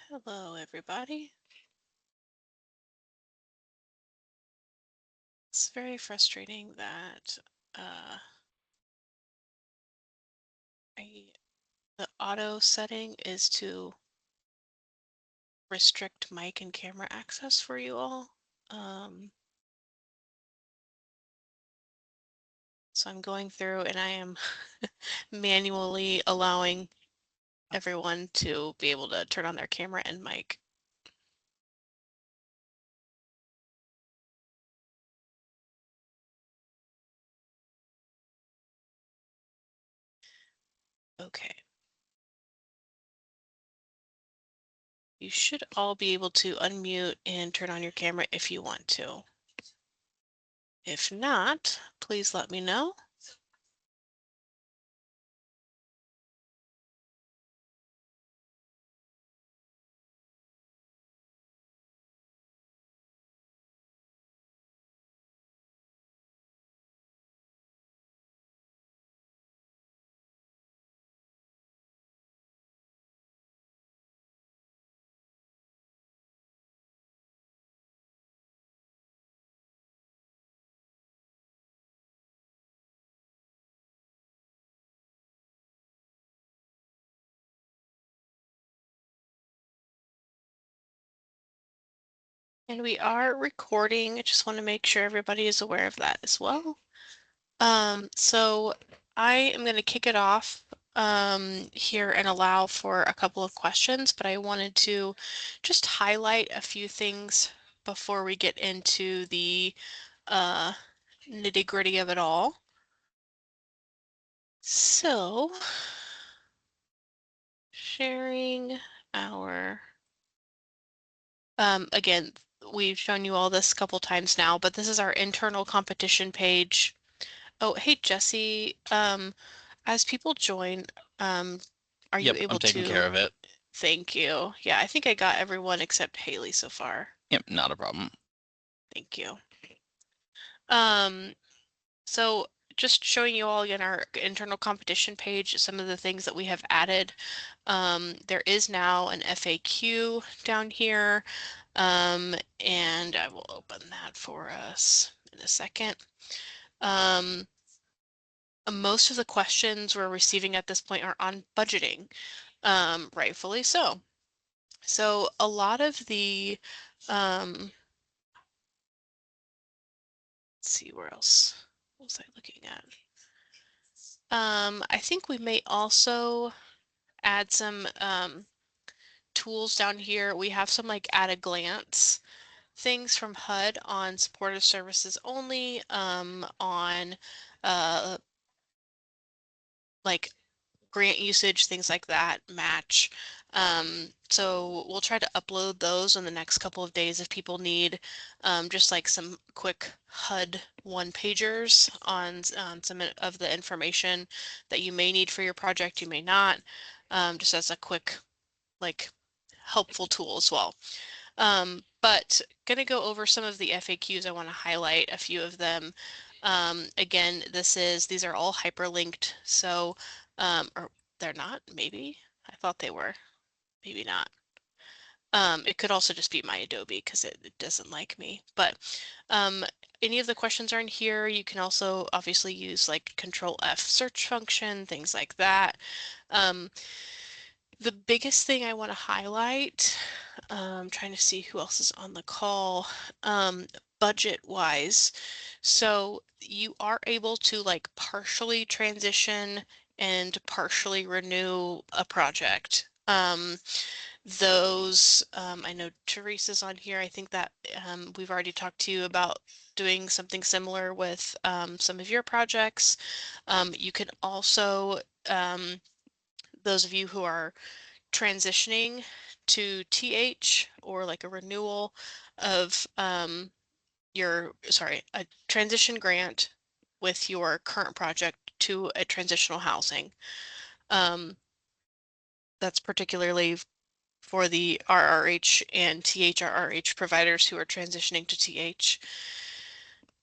Hello, everybody. It's very frustrating that the auto setting is to restrict mic and camera access for you all. So I'm going through and I am manually allowing everyone to be able to turn on their camera and mic. Okay. You should all be able to unmute and turn on your camera if you want to. If not, please let me know. And we are recording. I just want to make sure everybody is aware of that as well. So I am going to kick it off here and allow for a couple of questions, but I wanted to just highlight a few things before we get into the nitty-gritty of it all. So sharing our again, we've shown you all this a couple times now, but this is our internal competition page. Oh, hey, Jesse. As people join, are you Yep, able I'm taking care to? of it. Thank you. Yeah, I think I got everyone except Haley so far. Yep, not a problem. Thank you. Um, so just showing you all again our internal competition page, some of the things that we have added. There is now an FAQ down here, and I will open that for us in a second. Most of the questions we're receiving at this point are on budgeting, rightfully so. So a lot of the, let's see, where else was I looking at? I think we may also add some tools down here. We have some like at a glance things from HUD on supportive services only, on like grant usage, things like that match. So we'll try to upload those in the next couple of days if people need just like some quick HUD one-pagers on some of the information that you may need for your project, you may not, just as a quick like helpful tool as well. But gonna go over some of the FAQs. I want to highlight a few of them. Again, these are all hyperlinked, so or they're not, maybe. I thought they were, maybe not. It could also just be my Adobe because it doesn't like me. But any of the questions are in here. You can also obviously use like Control F search function, things like that. The biggest thing I want to highlight, trying to see who else is on the call, budget wise. So you are able to like partially transition and partially renew a project. I know Teresa's on here. I think that we've already talked to you about doing something similar with some of your projects. You can also, those of you who are transitioning to TH or like a renewal of a transition grant with your current project to a transitional housing. That's particularly for the RRH and THRRH providers who are transitioning to TH.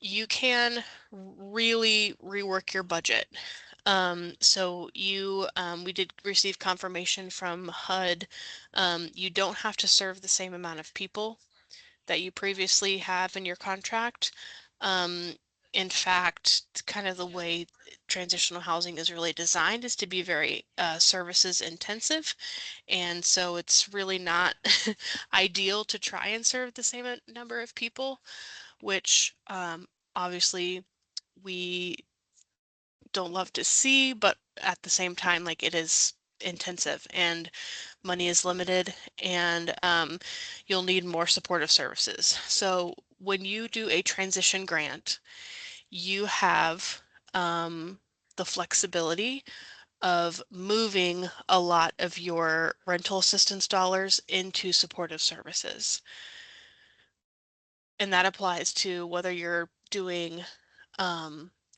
You can really rework your budget. So we did receive confirmation from HUD. You don't have to serve the same amount of people that you previously have in your contract. Um, in fact, kind of the way transitional housing is really designed is to be very services intensive. And so it's really not ideal to try and serve the same number of people, which obviously we don't love to see, but at the same time, like it is intensive and money is limited and you'll need more supportive services. So when you do a transition grant, you have the flexibility of moving a lot of your rental assistance dollars into supportive services. And that applies to whether you're doing,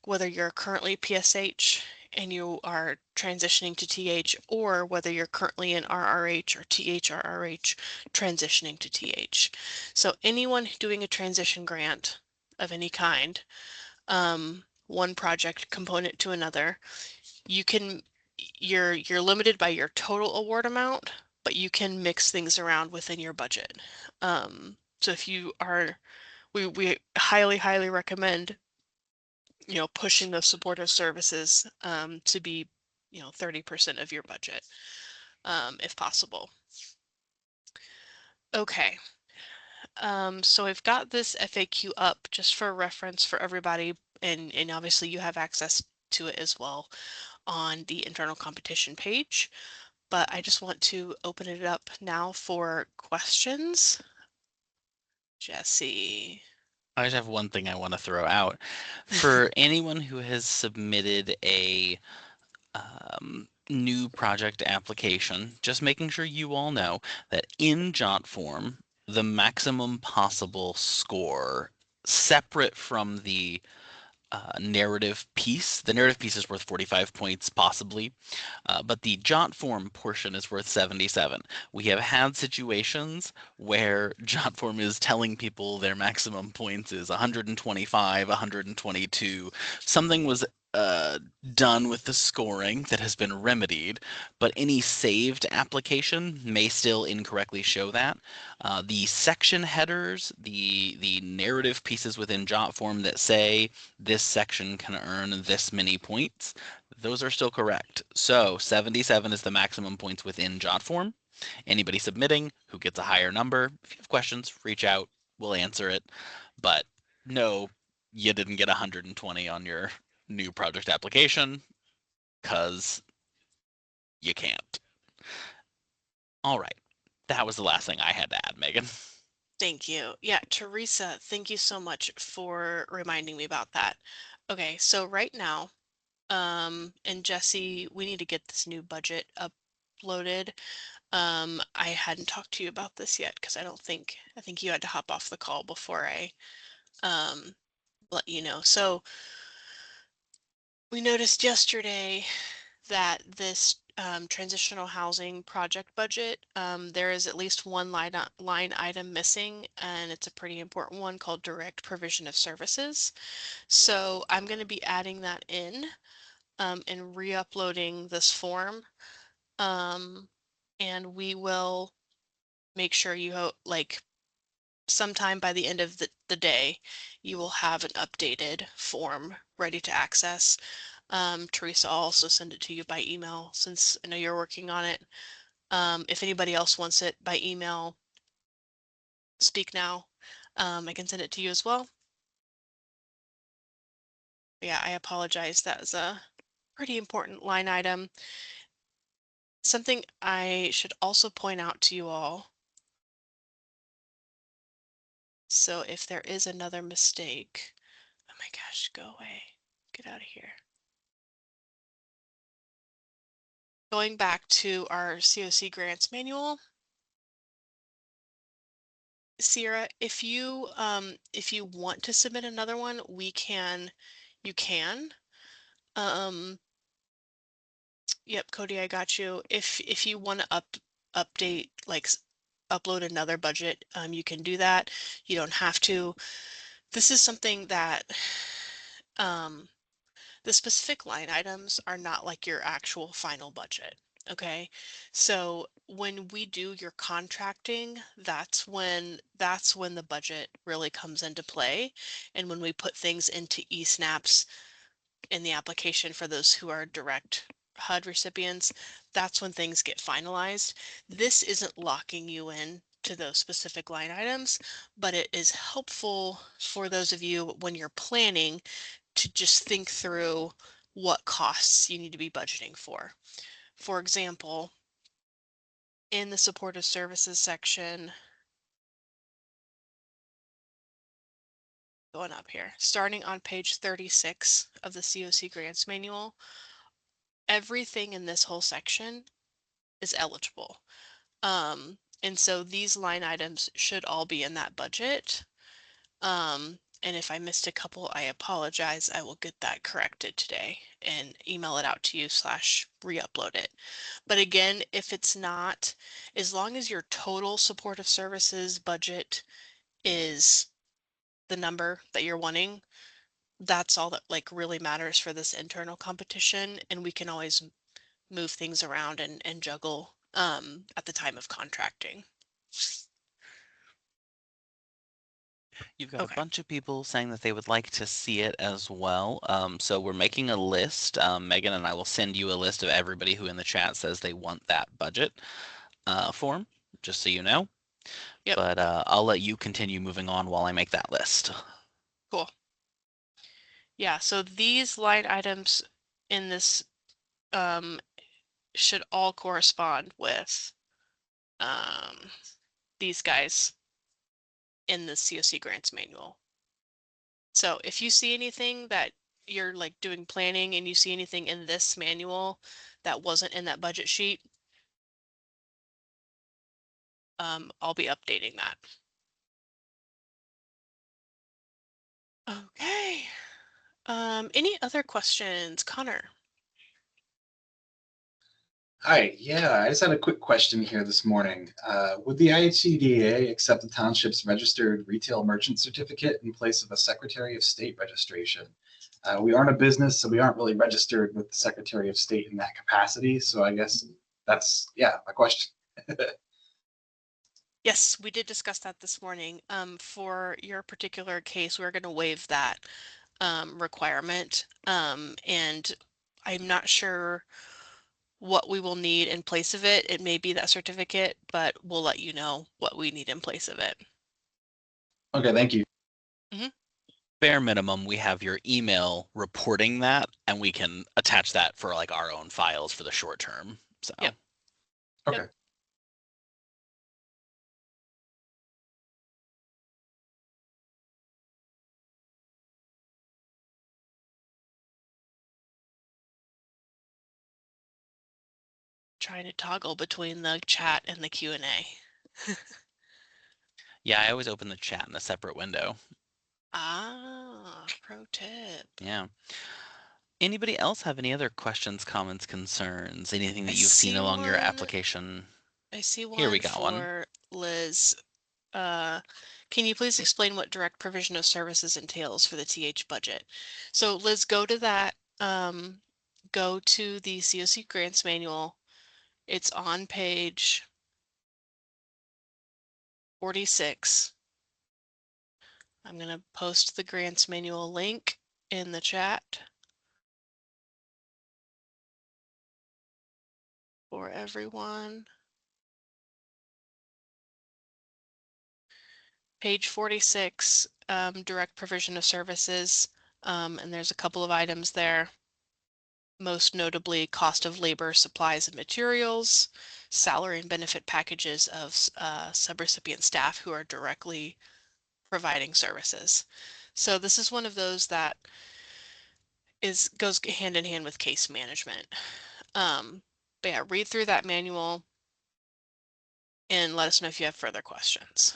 whether you're currently PSH and you are transitioning to TH, or whether you're currently in RRH or THRRH transitioning to TH. So anyone doing a transition grant of any kind, one project component to another, you can, you're limited by your total award amount, but you can mix things around within your budget. So if you are, we highly, highly recommend, pushing those supportive services to be, 30% of your budget, if possible. Okay. So I've got this FAQ up just for reference for everybody, and obviously you have access to it as well on the internal competition page, but I just want to open it up now for questions. Jesse. I just have one thing I want to throw out. For anyone who has submitted a new project application, just making sure you all know that in JotForm, the maximum possible score, separate from the narrative piece. The narrative piece is worth 45 points, possibly, but the JotForm portion is worth 77. We have had situations where JotForm is telling people their maximum points is 125, 122. Something was done with the scoring that has been remedied, but any saved application may still incorrectly show that. The section headers, the narrative pieces within JotForm that say this section can earn this many points, those are still correct. So 77 is the maximum points within JotForm. Anybody submitting who gets a higher number, if you have questions, reach out, we'll answer it. But no, you didn't get 120 on your new project application, because you can't. All right. That was the last thing I had to add, Megan. Thank you. Yeah, Teresa, thank you so much for reminding me about that. Okay, so right now, and Jesse, we need to get this new budget uploaded. I hadn't talked to you about this yet because I think you had to hop off the call before I let you know. So we noticed yesterday that this transitional housing project budget, there is at least one line item missing, and it's a pretty important one called direct provision of services. So I'm going to be adding that in and re-uploading this form. And we will make sure you like sometime by the end of the day, you will have an updated form ready to access. Teresa, I'll also send it to you by email since I know you're working on it. If anybody else wants it by email, speak now. I can send it to you as well. Yeah, I apologize. That was a pretty important line item. Something I should also point out to you all. So if there is another mistake, oh my gosh, go away. Get out of here. Going back to our CoC grants manual, Sierra, if you want to submit another one, you can. Yep, Cody, I got you. If you want to update, like upload another budget, you can do that. You don't have to. This is something that The specific line items are not like your actual final budget. Okay. So when we do your contracting, that's when the budget really comes into play. And when we put things into eSnaps in the application for those who are direct HUD recipients, that's when things get finalized. This isn't locking you in to those specific line items, but it is helpful for those of you when you're planning to just think through what costs you need to be budgeting for. For example, in the supportive services section, going up here, starting on page 36 of the CoC grants manual, everything in this whole section is eligible. And so these line items should all be in that budget. And if I missed a couple, I apologize. I will get that corrected today and email it out to you / re-upload it. But again, if it's not, as long as your total supportive services budget is the number that you're wanting, that's all that like really matters for this internal competition. And we can always move things around and juggle at the time of contracting. You've got a Okay. bunch of people saying that they would like to see it as well. So we're making a list. Megan and I will send you a list of everybody who in the chat says they want that budget form, just so you know. Yep. But I'll let you continue moving on while I make that list. Cool. Yeah, so these line items in this should all correspond with these guys in the CoC grants manual. So if you see anything that you're like doing planning and you see anything in this manual that wasn't in that budget sheet, I'll be updating that. Okay. Any other questions, Connor? Hi, yeah, I just had a quick question here this morning. Would the IHCDA accept the township's registered retail merchant certificate in place of a Secretary of State registration? We aren't a business, so we aren't really registered with the Secretary of State in that capacity. So I guess that's, yeah, my question. Yes, we did discuss that this morning. For your particular case, we're going to waive that requirement. And I'm not sure what we will need in place of it. It may be that certificate, but we'll let you know what we need in place of it. Okay, thank you. Bare minimum, we have your email reporting that, and we can attach that for like our own files for the short term. So. Yep. Okay. Yep. Trying to toggle between the chat and the Q&A. Yeah, I always open the chat in a separate window. Pro tip. Yeah. Anybody else have any other questions, comments, concerns, anything that I you've seen see along your one. application? I see Here we one got one. for Liz. Can you please explain what direct provision of services entails for the TH budget? So Liz, go to that, go to the CoC grants manual. It's on page 46. I'm going to post the grants manual link in the chat for everyone. Page 46, direct provision of services, and there's a couple of items there. Most notably cost of labor, supplies, and materials, salary and benefit packages of subrecipient staff who are directly providing services. So this is one of those that goes hand in hand with case management. But yeah, read through that manual and let us know if you have further questions.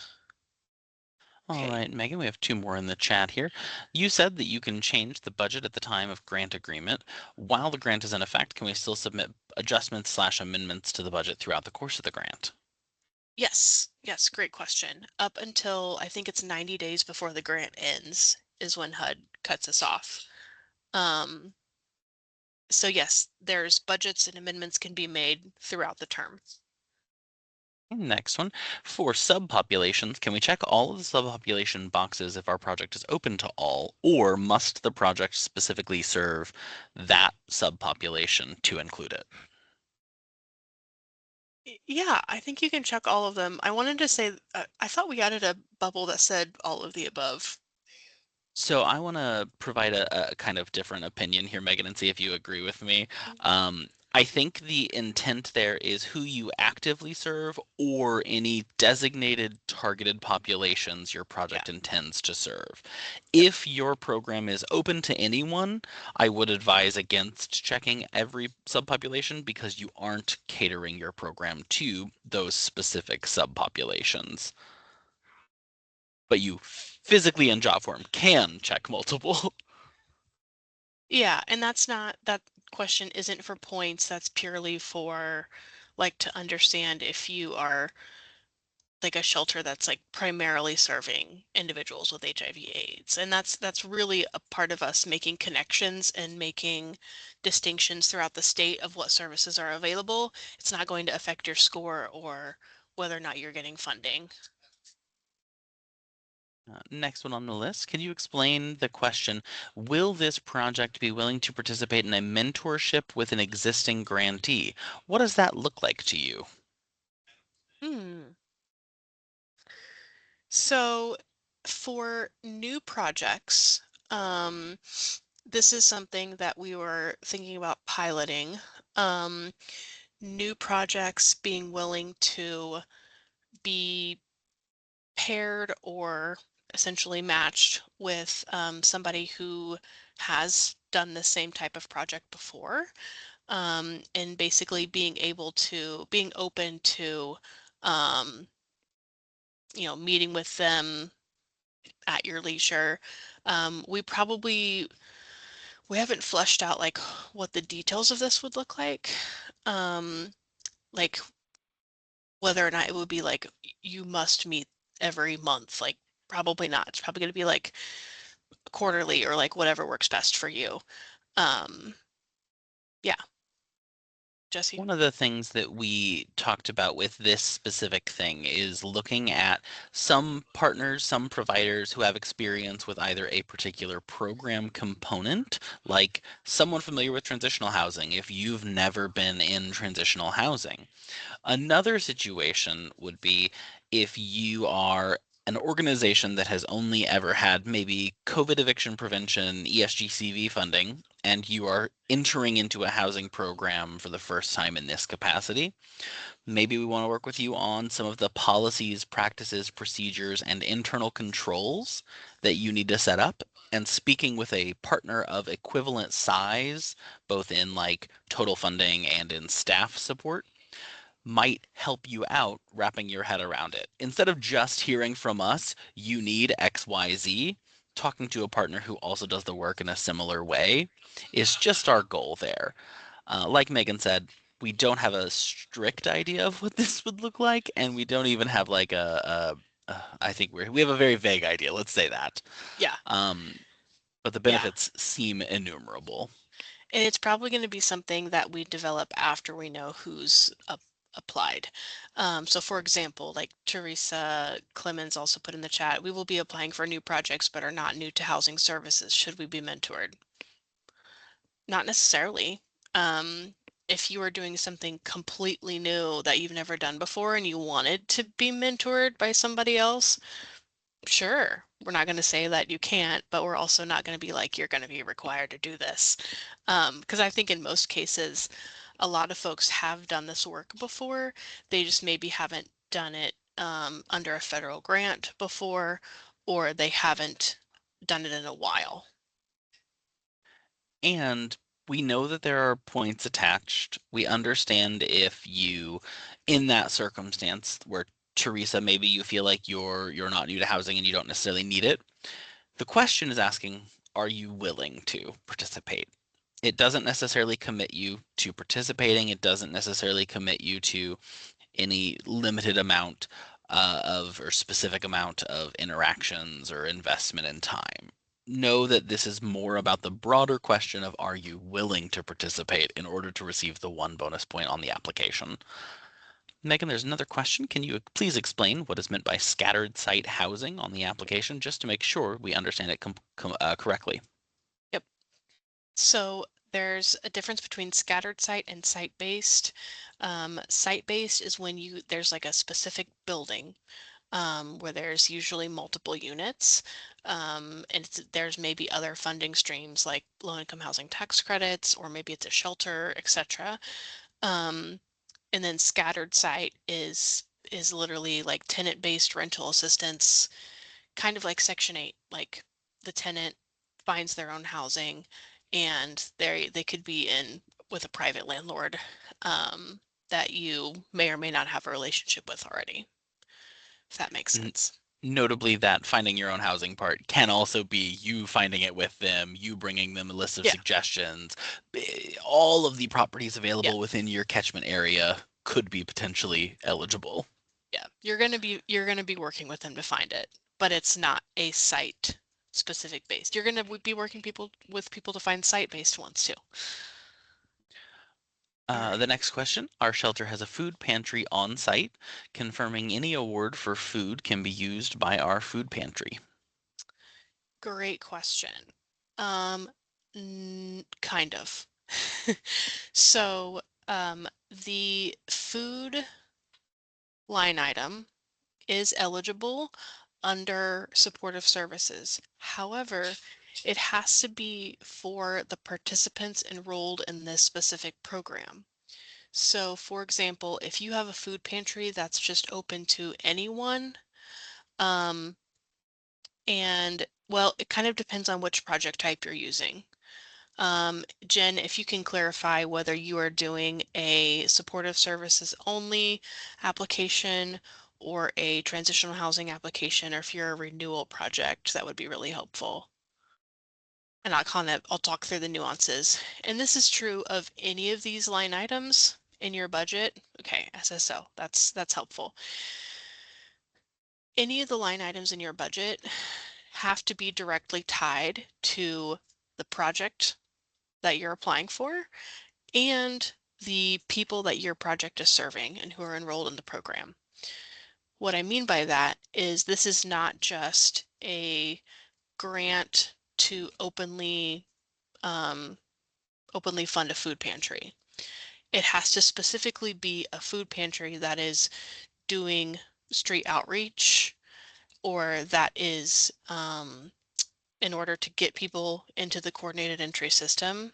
All Okay. right, Megan, we have two more in the chat here. You said that you can change the budget at the time of grant agreement. While the grant is in effect, can we still submit adjustments / amendments to the budget throughout the course of the grant? Yes, yes, great question. Up until I think it's 90 days before the grant ends is when HUD cuts us off. So yes, there's budgets and amendments can be made throughout the term. Next one. For subpopulations, can we check all of the subpopulation boxes if our project is open to all, or must the project specifically serve that subpopulation to include it? Yeah, I think you can check all of them. I wanted to say, I thought we added a bubble that said all of the above. So I want to provide a kind of different opinion here, Megan, and see if you agree with me. I think the intent there is who you actively serve or any designated targeted populations your Yeah. project intends to serve. Yep. If your program is open to anyone, I would advise against checking every subpopulation because you aren't catering your program to those specific subpopulations. But you physically in job form can check multiple. Yeah, and that's not, that question isn't for points. That's purely for like to understand if you are like a shelter that's like primarily serving individuals with HIV/AIDS. And that's really a part of us making connections and making distinctions throughout the state of what services are available. It's not going to affect your score or whether or not you're getting funding. Next one on the list, can you explain the question, will this project be willing to participate in a mentorship with an existing grantee? What does that look like to you? Hmm. So for new projects, this is something that we were thinking about piloting. Um, New projects being willing to be paired or essentially matched with somebody who has done the same type of project before, and basically being open to um, meeting with them at your leisure. We haven't fleshed out like what the details of this would look um, like whether or not it would be like you must meet every month. Like probably not. It's probably going to be like quarterly or like whatever works best for you. Um, yeah, Jesse. One of the things that we talked about with this specific thing is looking at some partners, some providers who have experience with either a particular program component, like someone familiar with transitional housing, if you've never been in transitional housing. Another situation would be if you are an organization that has only ever had maybe COVID eviction prevention, ESGCV funding, and you are entering into a housing program for the first time in this capacity. Maybe we want to work with you on some of the policies, practices, procedures, and internal controls that you need to set up. And speaking with a partner of equivalent size, both in like total funding and in staff support, might help you out wrapping your head around it. Instead of just hearing from us, you need XYZ, talking to a partner who also does the work in a similar way is just our goal there. Like Megan said, we don't have a strict idea of what this would look like, and we don't even have like I think we have a very vague idea. Let's say that. Yeah, Um, but the yeah. benefits seem innumerable. And it's probably going to be something that we develop after we know who's applied. So for example, like Teresa Clemens also put in the chat, we will be applying for new projects but are not new to housing services. Should we be mentored? Not necessarily. If you are doing something completely new that you've never done before and you wanted to be mentored by somebody else, sure. We're not going to say that you can't, but we're also not going to be like, you're going to be required to do this. Because I think in most cases, a lot of folks have done this work before. They just maybe haven't done it under a federal grant before, or they haven't done it in a while. And we know that there are points attached. We understand if you, in that circumstance where Teresa, maybe you feel like you're not new to housing and you don't necessarily need it. The question is asking, are you willing to participate? It doesn't necessarily commit you to participating. It doesn't necessarily commit you to any limited amount of or specific amount of interactions or investment in time. know that this is more about the broader question of, are you willing to participate in order to receive the 1 bonus point on the application? Megan, there's another question. Can you please explain what is meant by scattered site housing on the application, just to make sure we understand it correctly? Yep. So there's a difference between scattered site and site-based. Site-based is when there's like a specific building where there's usually multiple units, and there's maybe other funding streams like low-income housing tax credits, or maybe it's a shelter, etc. Um, and then scattered site is literally like tenant-based rental assistance, kind of like Section 8, like the tenant finds their own housing and they could be in with a private landlord that you may or may not have a relationship with already, if that makes N- sense. Notably, that finding your own housing part can also be you finding it with them, you bringing them a list of Yeah, suggestions. All of the properties yeah, available within your catchment area could be potentially eligible. yeah. You're gonna be working with them to find it, but it's not a site specific based. You're gonna be working with people to find site based ones too. All The right. next question, our shelter has a food pantry on site, confirming any award for food can be used by our food pantry. Great question. Um, kind of. So, the food line item is eligible under supportive services. However, it has to be for the participants enrolled in this specific program. So, for example, if you have a food pantry that's just open to anyone, um, and well, it kind of depends on which project type you're using. Jen, if you can clarify whether you are doing a supportive services only application or a transitional housing application, or if you're a renewal project, that would be really helpful. And I'll talk through the nuances. And this is true of any of these line items in your budget. Okay, SSO, that's helpful. Any of the line items in your budget have to be directly tied to the project that you're applying for and the people that your project is serving and who are enrolled in the program. What I mean by that is this is not just a grant to um, openly fund a food pantry. It has to specifically be a food pantry that is doing street outreach, or that is in order to get people into the coordinated entry system,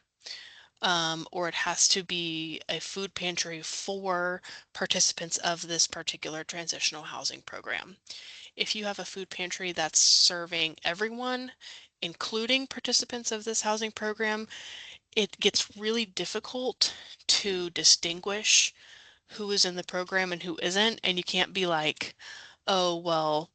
or it has to be a food pantry for participants of this particular transitional housing program. If you have a food pantry that's serving everyone, including participants of this housing program, it gets really difficult to distinguish who is in the program and who isn't. And you can't be like, oh, well,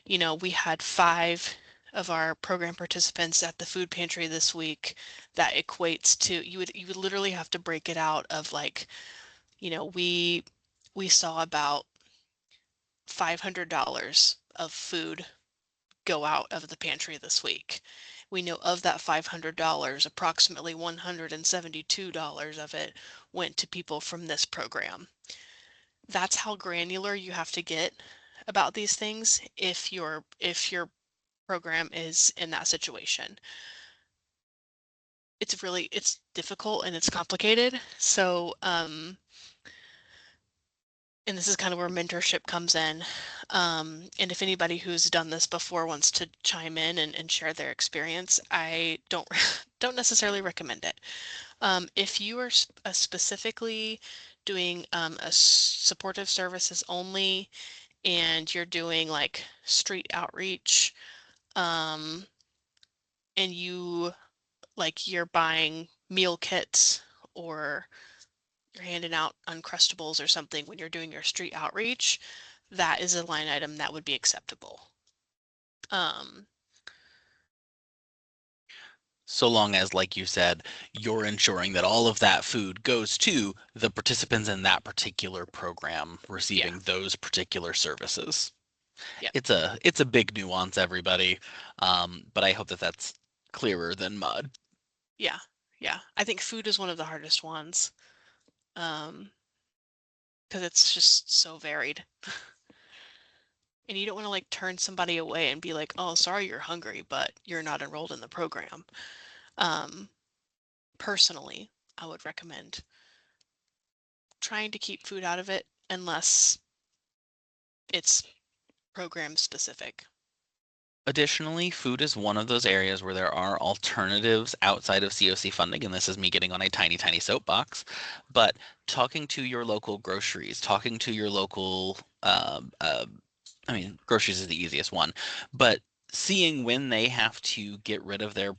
we had 5 of our program participants at the food pantry this week. That equates to, you would literally have to break it out of like, we saw about $500 of food go out of the pantry this week. We know of that $500, approximately $172 of it went to people from this program. That's how granular you have to get about these things if your program is in that situation. It's difficult and it's complicated. So, and this is kind of where mentorship comes in. And if anybody who's done this before wants to chime in and share their experience, I don't don't necessarily recommend it. If you are specifically doing a supportive services only, and you're doing like street outreach, um, and you're buying meal kits, or you're handing out Uncrustables or something when you're doing your street outreach, that is a line item that would be acceptable. Um, So long as, like you said, you're ensuring that all of that food goes to the participants in that particular program yeah, receiving those particular services. yeah, It's a big nuance, everybody, but I hope that that's clearer than mud. Yeah, yeah. I think food is one of the hardest ones, because it's just so varied. And you don't want to like turn somebody away and be like, "Oh, sorry, you're hungry, but you're not enrolled in the program." Um, Personally, I would recommend trying to keep food out of it unless it's program specific. Additionally, food is one of those areas where there are alternatives outside of CoC funding, and this is me getting on a tiny, tiny soapbox. But talking to your local groceries, talking to your local, I mean, groceries is the easiest one, but seeing when they have to get rid of their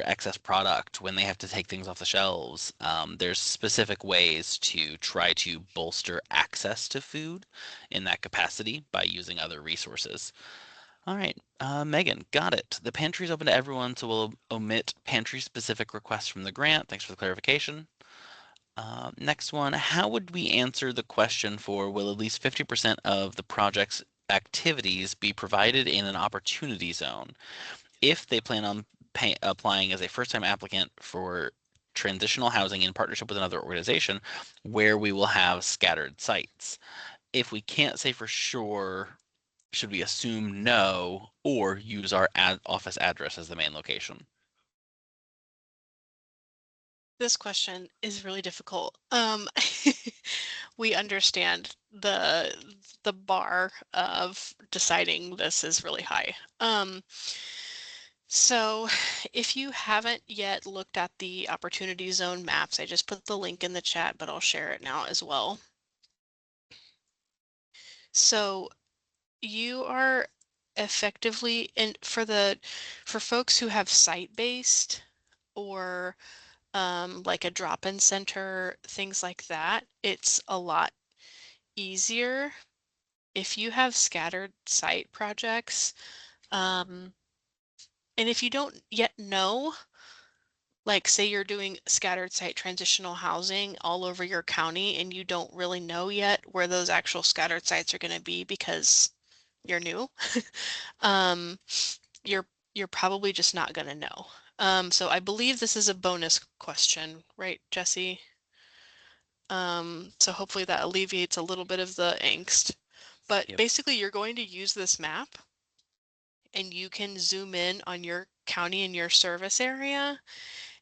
excess product, when they have to take things off the shelves, there's specific ways to try to bolster access to food in that capacity by using other resources. All right, Megan, got it. The pantry is open to everyone, so we'll omit pantry-specific requests from the grant. Thanks for the clarification. Next one, how would we answer the question for will at least 50% of the project's activities be provided in an opportunity zone if they plan on applying as a first-time applicant for transitional housing in partnership with another organization where we will have scattered sites? If we can't say for sure, should we assume no or use our office address as the main location? This question is really difficult. We understand the bar of deciding this is really high. So if you haven't yet looked at the Opportunity Zone maps, I just put the link in the chat, but I'll share it now as well. So you are effectively, and for folks who have site-based or like a drop-in center, things like that, it's a lot easier. If you have scattered site projects, and if you don't yet know, like say you're doing scattered site transitional housing all over your county and you don't really know yet where those actual scattered sites are going to be because you're new, um, you're you're probably just not going to know. So I believe this is a bonus question, right, Jesse? So hopefully that alleviates a little bit of the angst. But Yep. basically, you're going to use this map and you can zoom in on your county and your service area,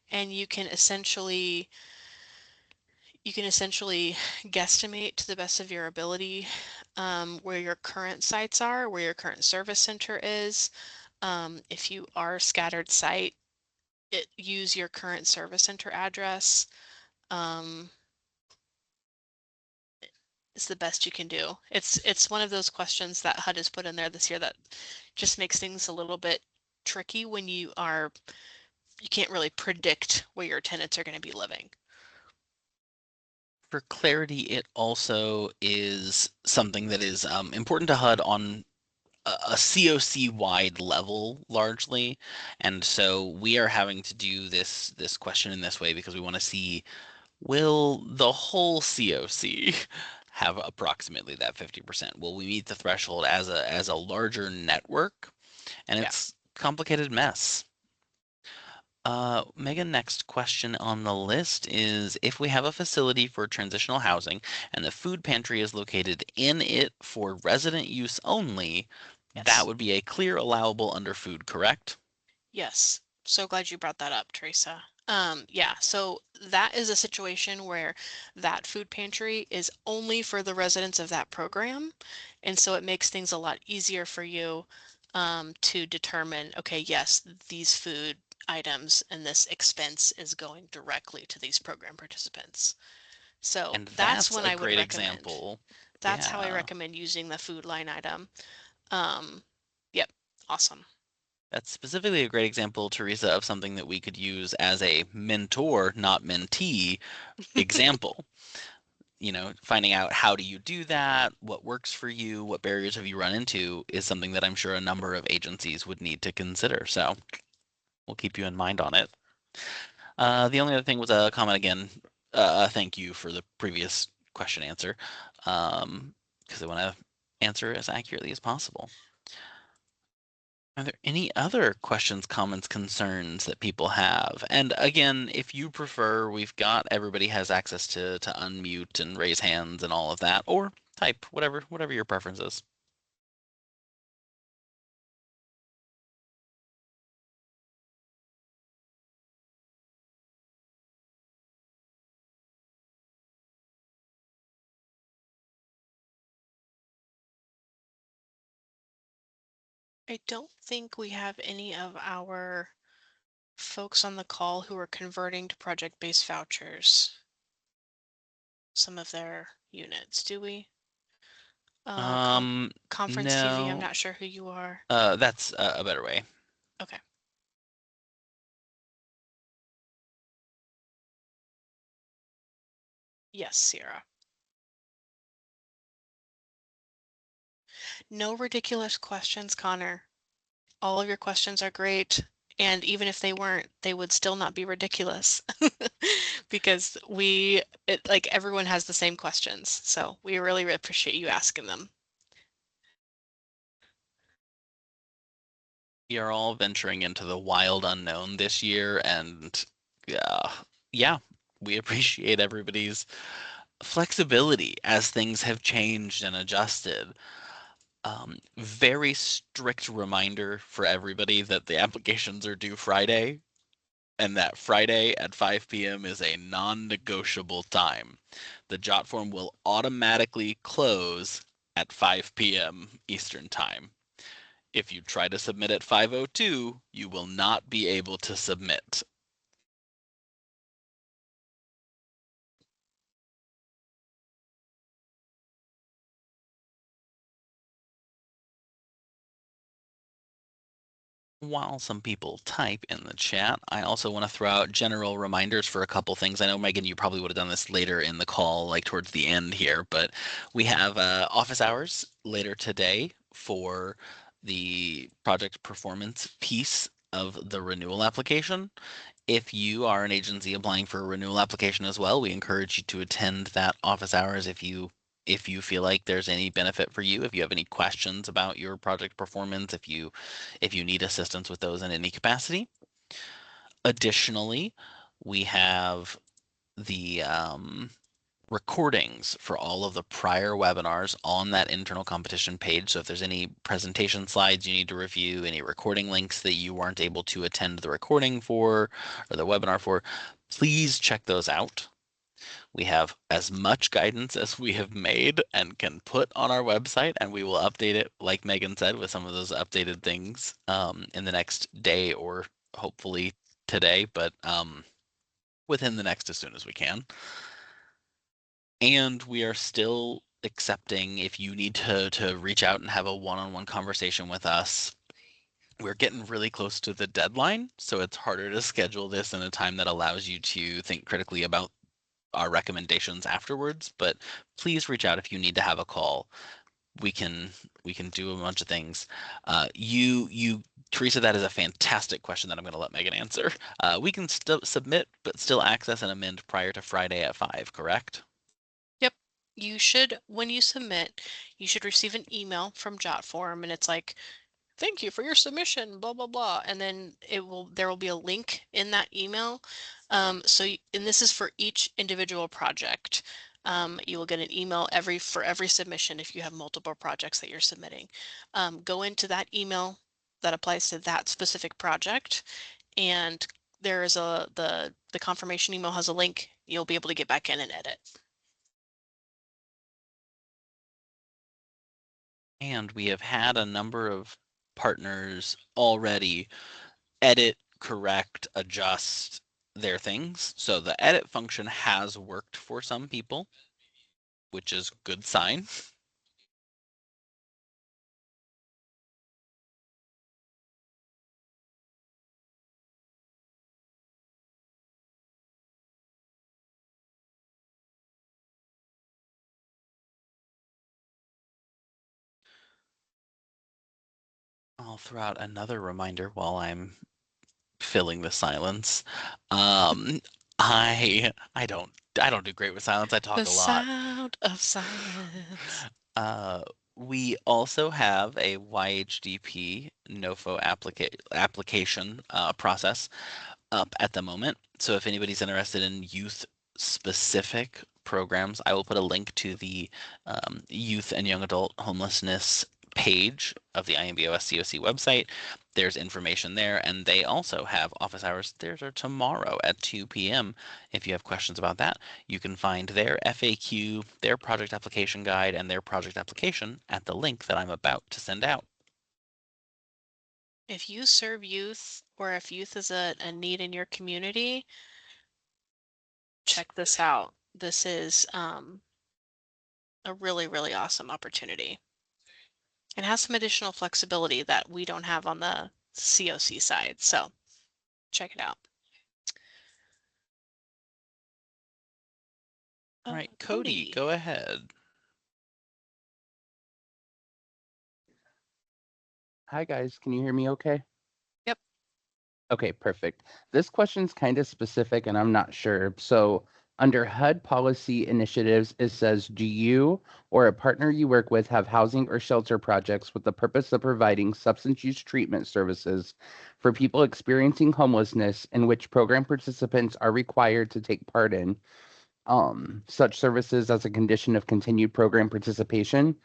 and you can essentially guesstimate to the best of your ability where your current sites are, where your current service center is. If you are scattered site, use your current service center address. Um, it's the best you can do. It's one of those questions that HUD has put in there this year that just makes things a little bit tricky when you can't really predict where your tenants are going to be living. For clarity, it also is something that is important to HUD on a CoC wide level largely. And so we are having to do this question in this way because we want to see, will the whole CoC have approximately that 50%? Will we meet the threshold as a larger network? And Yeah. it's a complicated mess. Megan, next question on the list is if we have a facility for transitional housing and the food pantry is located in it for resident use only, that Yes. would be a clear allowable under food, correct? Yes. So glad you brought that up, Teresa. Yeah, so that is a situation where that food pantry is only for the residents of that program. And so it makes things a lot easier for you to determine, okay, yes, these food items and this expense is going directly to these program participants. So And that's that's when a I would great recommend. example. That's how I Yeah, recommend using the food line item. Um, yep, awesome. that's specifically a great example, Teresa, of something that we could use as a mentor, not mentee example. Finding out how do you do that, what works for you, what barriers have you run into is something that I'm sure a number of agencies would need to consider. So we'll keep you in mind on it. The only other thing was a comment again. Thank you for the previous question answer, because I want to answer as accurately as possible. Are there any other questions, comments, concerns that people have? And again, if you prefer, we've got everybody has access to unmute and raise hands and all of that, or type, whatever your preference is. I don't think we have any of our folks on the call who are converting to project-based vouchers, some of their units, do we? Um, Conference TV, I'm no, not sure who you are. that's a better way. Okay. Yes, Sierra. No ridiculous questions, Connor. All of your questions are great. And even if they weren't, they would still not be ridiculous because like everyone has the same questions. So we really appreciate you asking them. We are all venturing into the wild unknown this year, and yeah, we appreciate everybody's flexibility as things have changed and adjusted. Very strict reminder for everybody that the applications are due Friday, and that Friday at 5 p.m. is a non-negotiable time. The jot form will automatically close at 5 p.m. Eastern Time. If you try to submit at 5:02, you will not be able to submit. While some people type in the chat, I also want to throw out general reminders for a couple things. I know, Megan, you probably would have done this later in the call, like towards the end here, but we have office hours later today for the project performance piece of the renewal application. If you are an agency applying for a renewal application as well, we encourage you to attend that office hours if you feel like there's any benefit for you, if you have any questions about your project performance, if you need assistance with those in any capacity. Additionally, we have the recordings for all of the prior webinars on that internal competition page. So if there's any presentation slides you need to review, any recording links that you weren't able to attend the recording for or the webinar for, please check those out. We have as much guidance as we have made and can put on our website, and we will update it, like Megan said, with some of those updated things in the next day or hopefully today, but within the next as soon as we can. And we are still accepting if you need to reach out and have a one-on-one conversation with us. We're getting really close to the deadline, so it's harder to schedule this in a time that allows you to think critically about our recommendations afterwards. But please reach out if you need to have a call. We can do a bunch of things. You Teresa, that is a fantastic question that I'm going to let Megan answer. We can still submit, but still access and amend prior to Friday at 5, correct? Yep. You should, when you submit, you should receive an email from JotForm and it's like, thank you for your submission, blah, blah, blah. And then there will be a link in that email. And this is for each individual project. You will get an email for every submission if you have multiple projects that you're submitting. Go into that email that applies to that specific project, and there is the confirmation email has a link. You'll be able to get back in and edit. And we have had a number of partners already edit, correct, adjust their things. So the edit function has worked for some people, which is good sign. I'll throw out another reminder while I'm filling the silence. Um, I don't do great with silence. I The talk a lot. sound of silence. Uh, We also have a YHDP NOFO application process up at the moment. So if anybody's interested in youth specific programs, I will put a link to the youth and young adult homelessness page of the IMBOS CoC website. There's information there, and they also have office hours. Theirs are tomorrow at 2 p.m. If you have questions about that, you can find their FAQ, their project application guide, and their project application at the link that I'm about to send out. If you serve youth or if youth is a need in your community, check this out. This is a really, really awesome opportunity and has some additional flexibility that we don't have on the CoC side. So check it out. All right, Cody, Cody. go ahead. Hi guys, can you hear me okay? Yep. Okay, perfect. This question's kind of specific and I'm not sure. So under HUD policy initiatives, it says, do you or a partner you work with have housing or shelter projects with the purpose of providing substance use treatment services for people experiencing homelessness in which program participants are required to take part in such services as a condition of continued program participation?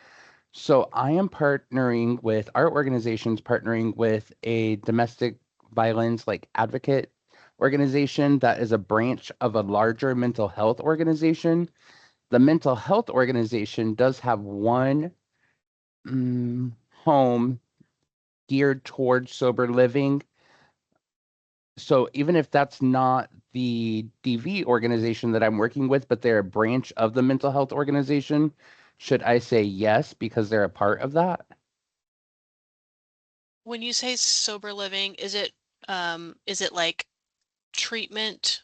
So I am partnering with our organization's partnering with a domestic violence like advocate organization that is a branch of a larger mental health organization. The mental health organization does have one home geared towards sober living. So even if that's not the DV organization that I'm working with, but they're a branch of the mental health organization, should I say yes because they're a part of that? When you say sober living, is it like treatment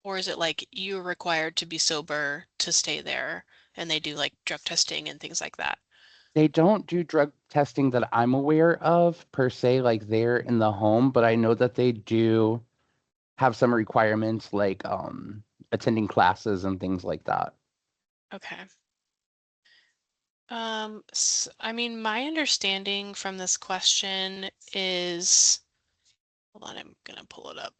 or is it like you're required to be sober to stay there and they do like drug testing and things like that? They don't do drug testing that I'm aware of per se, like there in the home, but I know that they do have some requirements like attending classes and things like that. Okay. I mean, my understanding from this question is, hold on, I'm gonna pull it up.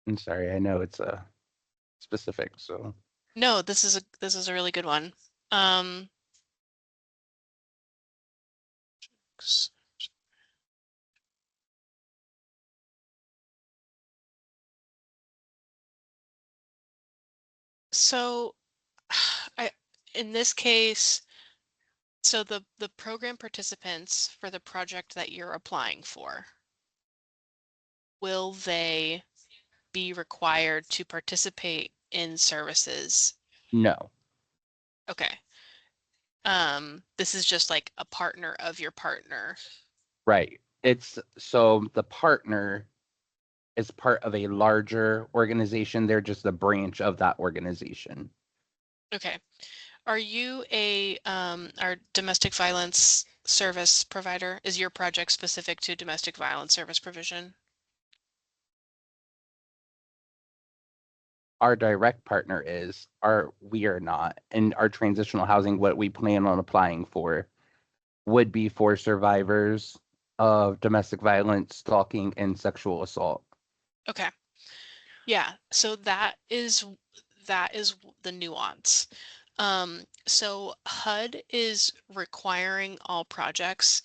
I'm sorry, I know it's specific, so No, this is a really good one. Um, so I in this case, so the program participants for the project that you're applying for, will they be required to participate in services? no, Okay. This is just like a partner of your partner. right. It's so the partner is part of a larger organization. They're just a branch of that organization. Okay. Are you our domestic violence service provider? Is your project specific to domestic violence service provision? Our direct partner is, we are not. And our transitional housing, what we plan on applying for would be for survivors of domestic violence, stalking, and sexual assault. Okay. Yeah, so that is the nuance. So HUD is requiring all projects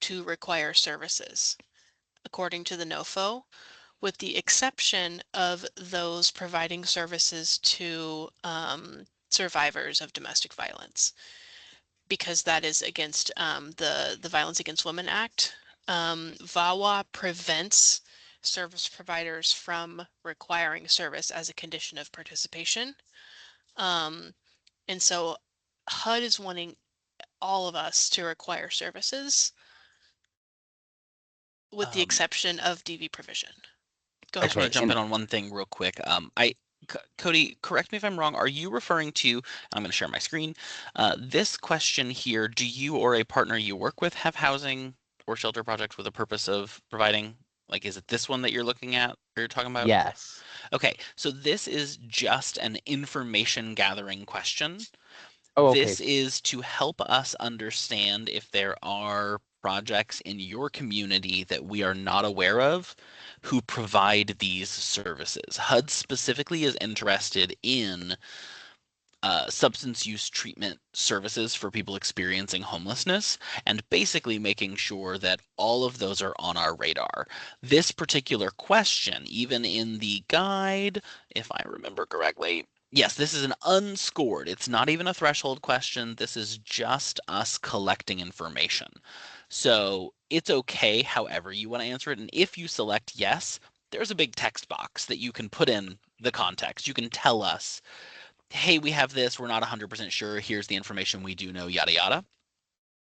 to require services according to the NOFO, with the exception of those providing services to survivors of domestic violence, because that is against the Violence Against Women Act. VAWA prevents service providers from requiring service as a condition of participation. Um, and so HUD is wanting all of us to require services with the Um, exception of DV provision. Go I ahead, just want to Okay, jump Jason. and in on one thing real quick. Cody, correct me if I'm wrong. Are you referring to, I'm going to share my screen. This question here, do you or a partner you work with have housing or shelter projects with a purpose of providing, like, is it this one that you're looking at or you're talking about? yes. Okay, so this is just an information gathering question. Oh, okay. This is to help us understand if there are projects in your community that we are not aware of who provide these services. HUD specifically is interested in substance use treatment services for people experiencing homelessness, and basically making sure that all of those are on our radar. This particular question, even in the guide, if I remember correctly, yes, this is an unscored. It's not even a threshold question. This is just us collecting information. So it's okay however you want to answer it. And if you select yes, there's a big text box that you can put in the context. You can tell us, hey, we have this, we're not 100% sure, here's the information we do know, yada yada.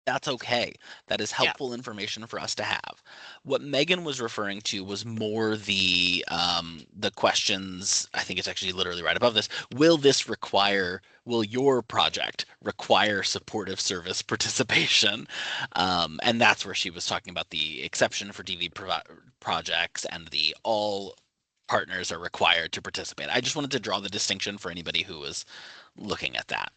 That's okay. That is Yeah. helpful information for us to have. What Megan was referring to was more the questions. I think it's actually literally right above this. Will your project require supportive service participation? And that's where she was talking about the exception for projects and the all partners are required to participate. I just wanted to draw the distinction for anybody who was looking at that.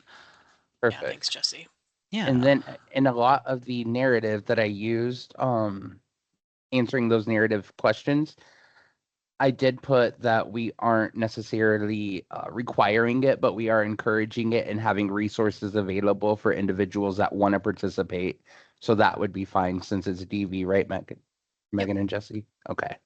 Yeah, thanks, Perfect. Jesse. And Yeah. then in a lot of the narrative that I used, answering those narrative questions, I did put that we aren't necessarily requiring it, but we are encouraging it and having resources available for individuals that want to participate. So that would be fine since it's DV, right, Megan? Yep. Megan and Jesse? Okay.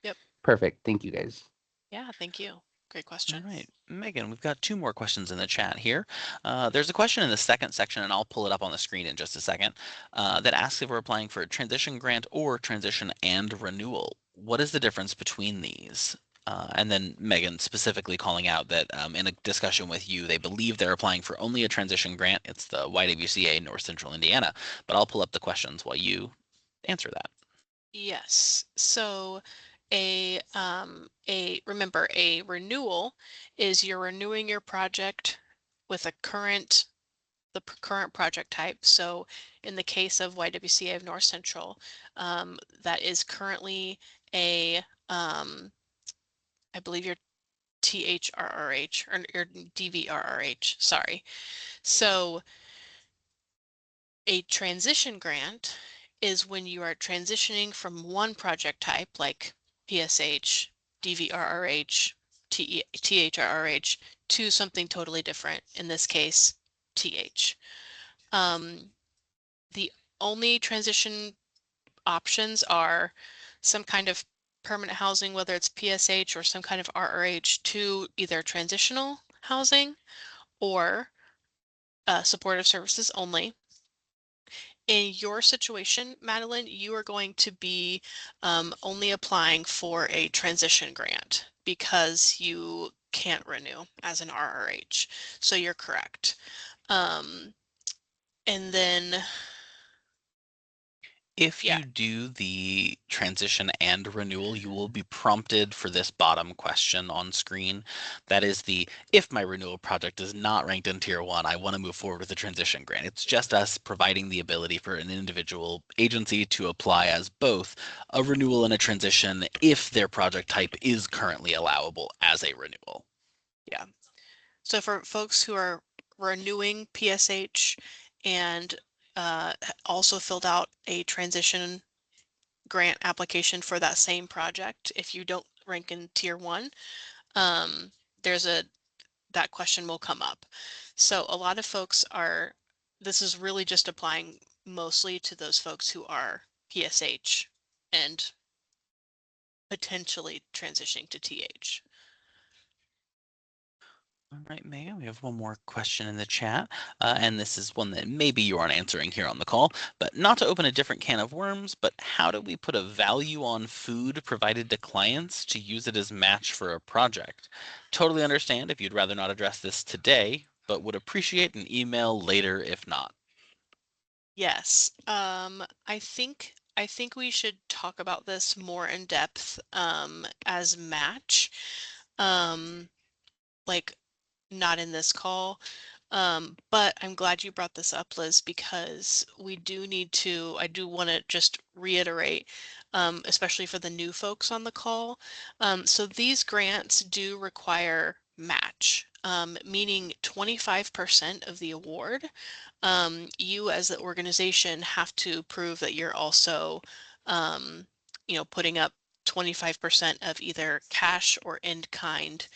Yep. Perfect. Thank you guys. Yeah, thank you. Great All question. right, Megan, we've got 2 more questions in the chat here. There's a question in the second section, and I'll pull it up on the screen in just a second, that asks if we're applying for a transition grant or transition and renewal. What is the difference between these? And then Megan specifically calling out that in a discussion with you, they believe they're applying for only a transition grant. It's the YWCA North Central Indiana, but I'll pull up the questions while you answer that. Yes. So remember, a renewal is you're renewing your project with current project type. So in the case of YWCA of North Central, that is currently a I believe your THRRH or your DVRRH, sorry. So a transition grant is when you are transitioning from one project type like PSH, DVRRH, THRRH to something totally different, in this case, TH. The only transition options are some kind of permanent housing, whether it's PSH or some kind of RRH, to either transitional housing or supportive services only. In your situation, Madeline, you are going to be only applying for a transition grant because you can't renew as an RRH. So you're correct. Um, and then, If yeah, you do the transition and renewal, you will be prompted for this bottom question on screen. That is the, if my renewal project is not ranked in tier 1, I want to move forward with the transition grant. It's just us providing the ability for an individual agency to apply as both a renewal and a transition if their project type is currently allowable as a renewal. yeah. So for folks who are renewing PSH and also filled out a transition grant application for that same project, if you don't rank in tier 1, um, there's a that question will come up. So a lot of folks are, this is really just applying mostly to those folks who are PSH and potentially transitioning to TH. All right, Megan, we have one more question in the chat, and this is one that maybe you aren't answering here on the call, but not to open a different can of worms, but how do we put a value on food provided to clients to use it as match for a project? Totally understand if you'd rather not address this today, but would appreciate an email later if not. Yes, I think we should talk about this more in depth as match. Um, like not in this call. But I'm glad you brought this up, Liz, because we do need to, I do want to just reiterate, especially for the new folks on the call. So these grants do require match, meaning 25% of the award. You as the organization have to prove that you're also, putting up 25% of either cash or in-kind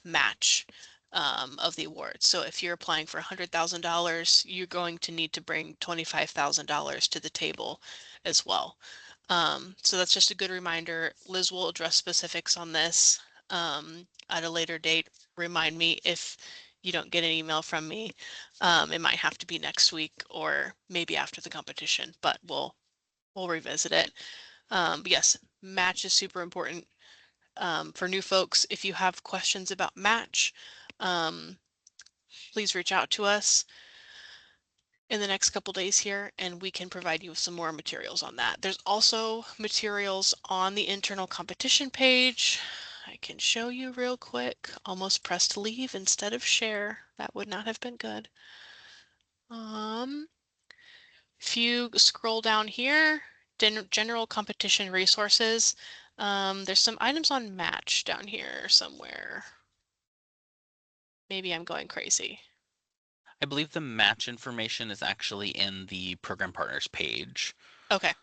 match of the award. So if you're applying for $100,000, you're going to need to bring $25,000 to the table as well. So that's just a good reminder. Liz will address specifics on this at a later date. Remind me if you don't get an email from me. It might have to be next week or maybe after the competition, but we'll revisit it. But yes, match is super important. For new folks, if you have questions about match, please reach out to us in the next couple days here and we can provide you with some more materials on that. There's also materials on the internal competition page. I can show you real quick. Almost pressed leave instead of share. That would not have been good. If you scroll down here, general competition resources, there's some items on match down here somewhere. Maybe I'm going crazy. I believe the match information is actually in the program partners page. Okay.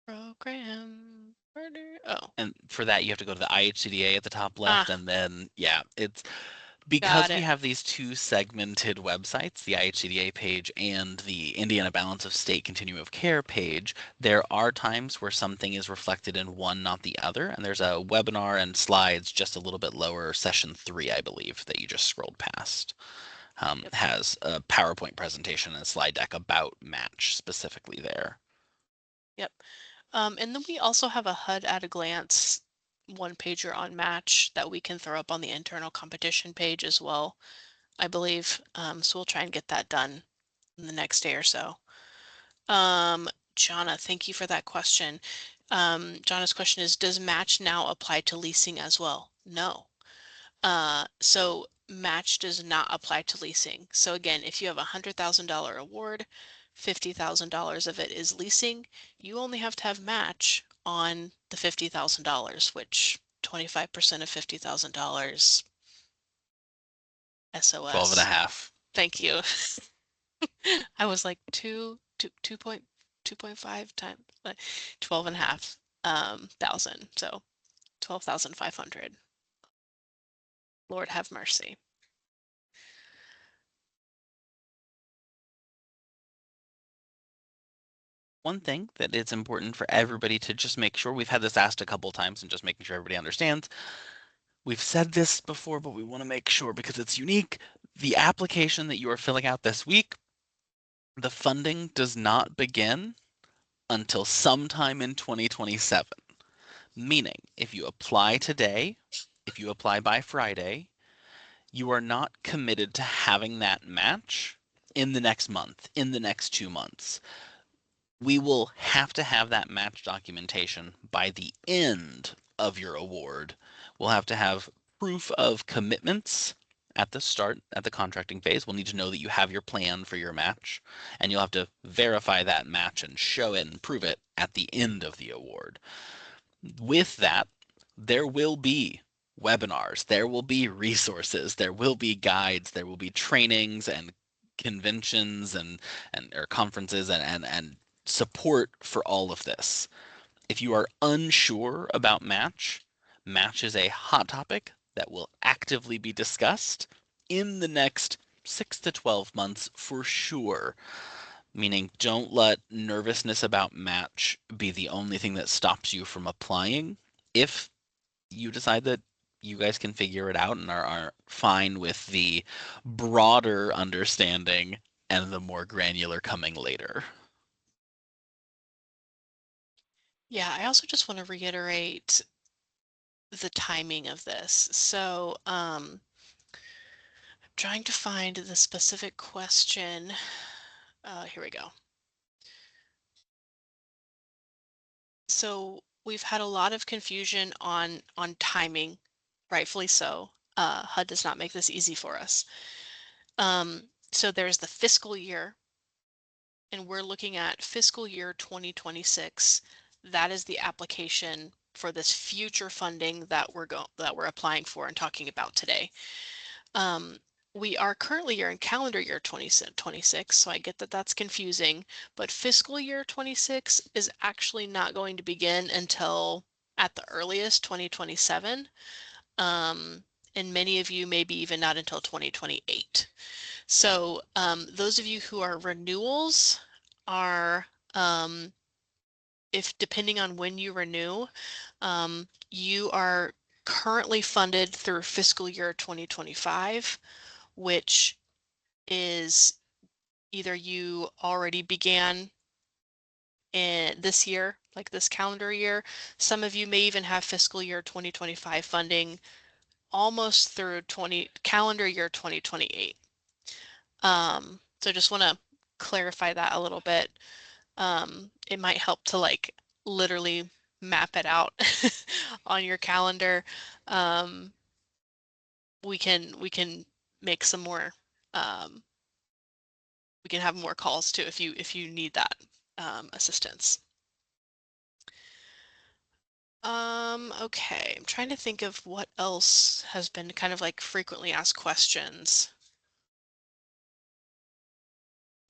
Program partner. Oh, And for that, you have to go to the IHCDA at the top left, and then, yeah, it's because got we it. have these two segmented websites, the IHCDA page and the Indiana Balance of State Continuum of Care page, there are times where something is reflected in one, not the other. And there's a webinar and slides just a little bit lower, session 3, I believe, that you just scrolled past. Yep. Has a PowerPoint presentation and a slide deck about match specifically there. Yep. And then we also have a HUD at a glance one pager on match that we can throw up on the internal competition page as well, I believe. So we'll try and get that done in the next day or so. Jonna, thank you for that question. Jonna's question is, does match now apply to leasing as well? No. So match does not apply to leasing. So again, if you have a $100,000 award, $50,000 of it is leasing, you only have to have match on the $50,000, which 25% of $50,000 12 and a SOS. half. Thank you. I was like 2.5 times like 12 and a half thousand. So 12,500. Lord have mercy. One thing that it's important for everybody to just make sure, we've had this asked a couple times and just making sure everybody understands. We've said this before, but we want to make sure because it's unique. The application that you are filling out this week, the funding does not begin until sometime in 2027. Meaning, if you apply today, if you apply by Friday, you are not committed to having that match in the next month, in the next 2 months. We will have to have that match documentation by the end of your award. We'll have to have proof of commitments at the start, at the contracting phase. We'll need to know that you have your plan for your match, and you'll have to verify that match and show it and prove it at the end of the award. With that, there will be webinars, there will be resources, there will be guides, there will be trainings and conventions and or conferences and support for all of this. If you are unsure about match, match is a hot topic that will actively be discussed in the next 6 to 12 months for sure. Meaning, don't let nervousness about match be the only thing that stops you from applying. If you decide that you guys can figure it out and are fine with the broader understanding and the more granular coming later. Yeah, I also just want to reiterate the timing of this. So, I'm trying to find the specific question. Here we go. So we've had a lot of confusion on timing, rightfully so. HUD does not make this easy for us. So there's the fiscal year, and we're looking at fiscal year 2026, that is the application for this future funding that we're applying for and talking about today. We are currently in calendar year 2026, so I get that that's confusing, but fiscal year 26 is actually not going to begin until at the earliest 2027. And many of you maybe even not until 2028. So those of you who are renewals are, if depending on when you renew, you are currently funded through fiscal year 2025, which is either you already began in this year, like this calendar year. Some of you may even have fiscal year 2025 funding almost through calendar year 2028. So just want to clarify that a little bit. It might help to like literally map it out on your calendar. We can make some more we can have more calls too if you need that assistance. Okay, I'm trying to think of what else has been kind of like frequently asked questions.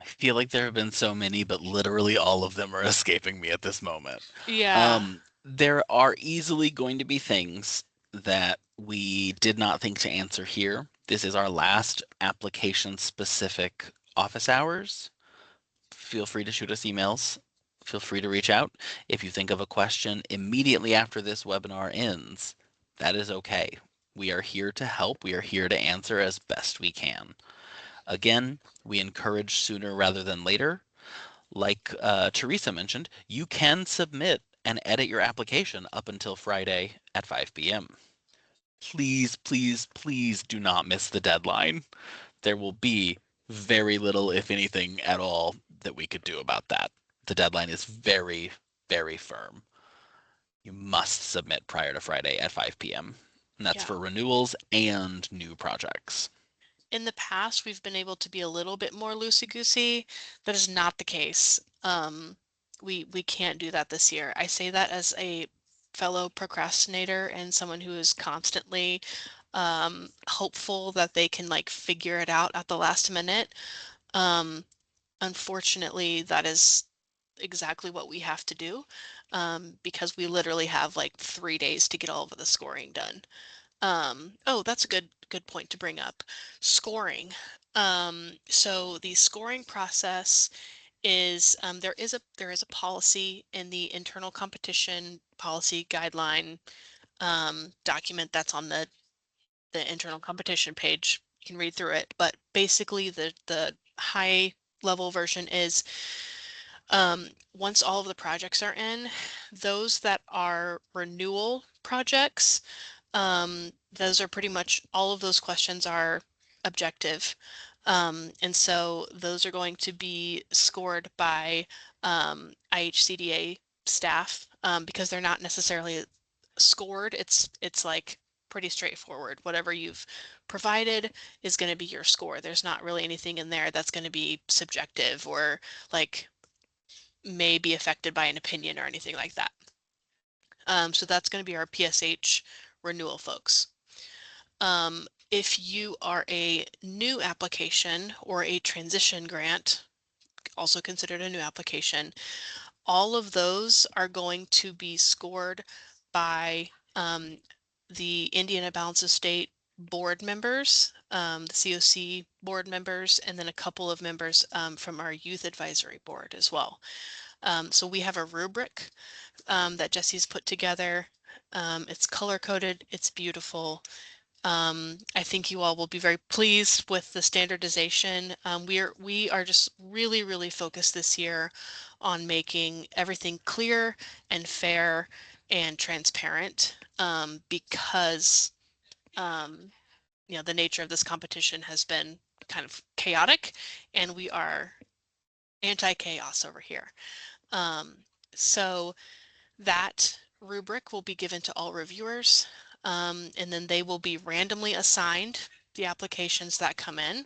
I feel like there have been so many, but literally all of them are escaping me at this moment. Yeah. There are easily going to be things that we did not think to answer here. This is our last application-specific office hours. Feel free to shoot us emails. Feel free to reach out. If you think of a question immediately after this webinar ends, that is okay. We are here to help. We are here to answer as best we can. Again, we encourage sooner rather than later. Like Teresa mentioned, you can submit and edit your application up until Friday at 5 p.m. Please, please, please do not miss the deadline. There will be very little, if anything at all, that we could do about that. The deadline is very, very firm. You must submit prior to Friday at 5 p.m. And that's Yeah. for renewals and new projects. In the past, we've been able to be a little bit more loosey-goosey. That is not the case. We can't do that this year. I say that as a fellow procrastinator and someone who is constantly hopeful that they can like figure it out at the last minute. Unfortunately, that is exactly what we have to do because we literally have like 3 days to get all of the scoring done. Oh, that's a good point to bring up. Scoring. So the scoring process is there is a policy in the internal competition policy guideline document that's on the internal competition page. You can read through it, but basically the high level version is once all of the projects are in, those that are renewal projects, those are pretty much all of those questions are objective. And so those are going to be scored by IHCDA staff because they're not necessarily scored. It's like pretty straightforward. Whatever you've provided is going to be your score. There's not really anything in there that's going to be subjective or like may be affected by an opinion or anything like that. So that's going to be our PSH renewal folks. If you are a new application or a transition grant, also considered a new application, all of those are going to be scored by the Indiana Balance of State board members, the CoC board members, and then a couple of members from our youth advisory board as well. So we have a rubric that Jesse's put together. It's color coded, it's beautiful. I think you all will be very pleased with the standardization. We are just really focused this year on making everything clear and fair and transparent because you know the nature of this competition has been kind of chaotic, and we are anti-chaos over here. So that rubric will be given to all reviewers, and then they will be randomly assigned the applications that come in,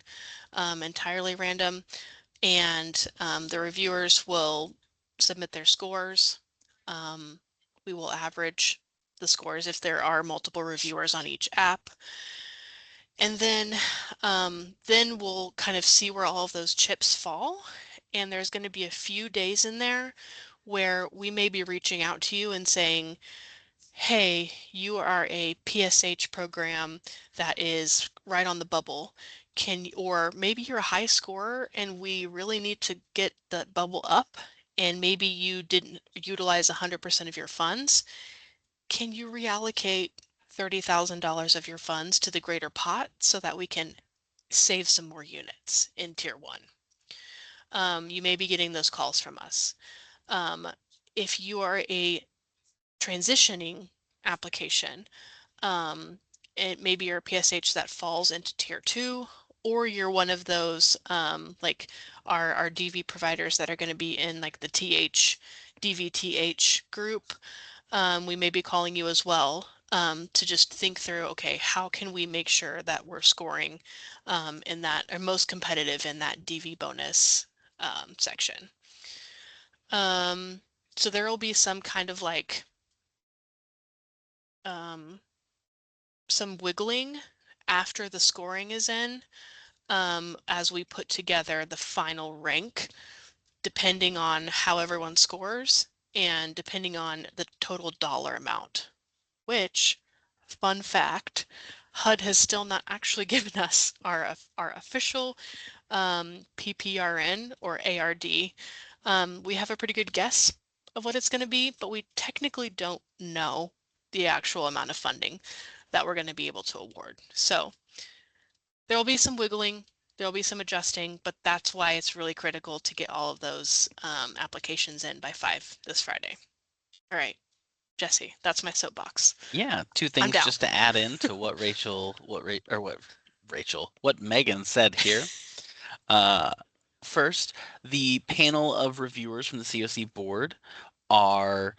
entirely random. and the reviewers will submit their scores. We will average the scores if there are multiple reviewers on each app. And then we'll kind of see where all of those chips fall. And there's going to be a few days in there where we may be reaching out to you and saying, hey, you are a PSH program that is right on the bubble. Or maybe you're a high scorer and we really need to get the bubble up, and maybe you didn't utilize 100% of your funds. Can you reallocate $30,000 of your funds to the greater pot so that we can save some more units in tier one? You may be getting those calls from us. If you are a transitioning application, it maybe you're a PSH that falls into tier two, or you're one of those like our DV providers that are going to be in like the DVTH group. We may be calling you as well to just think through, okay, how can we make sure that we're scoring in that, or most competitive in that DV bonus section. So there will be some kind of like some wiggling after the scoring is in, as we put together the final rank, depending on how everyone scores and depending on the total dollar amount, which, fun fact, HUD has still not actually given us our official PPRN or ARD. We have a pretty good guess of what it's going to be, but we technically don't know the actual amount of funding that we're going to be able to award. So there will be some wiggling, there'll be some adjusting, but that's why it's really critical to get all of those applications in by 5 this Friday. All right, Jesse, that's my soapbox. Yeah, two I'm things down. just to add in to what what Megan said here. Uh, First, the panel of reviewers from the CoC board are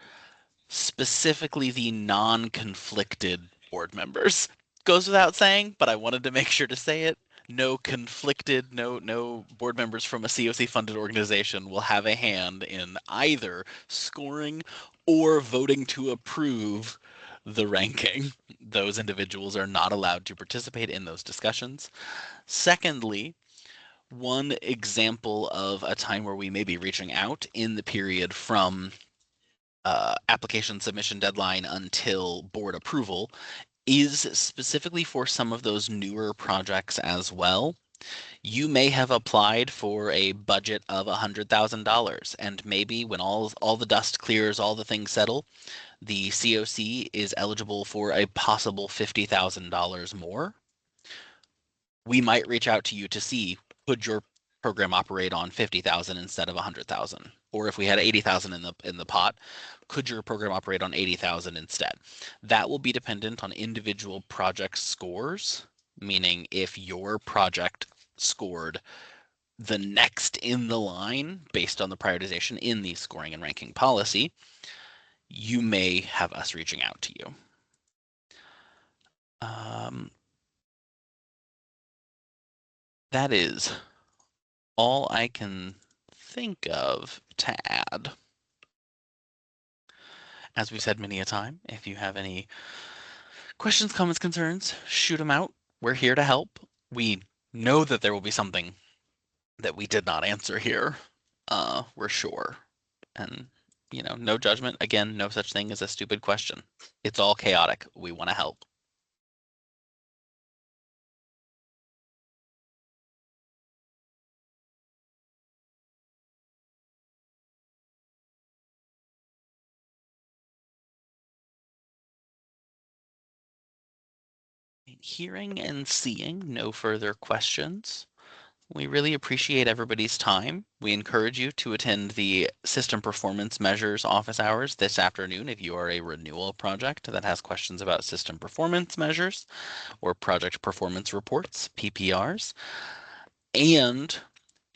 specifically the non-conflicted board members. Goes without saying, but I wanted to make sure to say it. No conflicted, no board members from a CoC funded organization will have a hand in either scoring or voting to approve the ranking. Those individuals are not allowed to participate in those discussions. Secondly, one example of a time where we may be reaching out in the period from application submission deadline until board approval is specifically for some of those newer projects as well. You may have applied for a budget of $100,000, and maybe when all the dust clears, all the things settle, the CoC is eligible for a possible $50,000 more. We might reach out to you to see, could your program operate on 50,000 instead of 100,000? Or if we had 80,000 in the pot, could your program operate on 80,000 instead? That will be dependent on individual project scores, meaning if your project scored the next in the line based on the prioritization in the scoring and ranking policy, you may have us reaching out to you. That is all I can think of to add. As we've said many a time, if you have any questions, comments, concerns, shoot them out. We're here to help. We know that there will be something that we did not answer here. We're sure. And, no judgment. Again, no such thing as a stupid question. It's all chaotic. We want to help. Hearing and seeing no further questions. We really appreciate everybody's time. We encourage you to attend the System Performance Measures office hours this afternoon if you are a renewal project that has questions about system performance measures or project performance reports, PPRs. And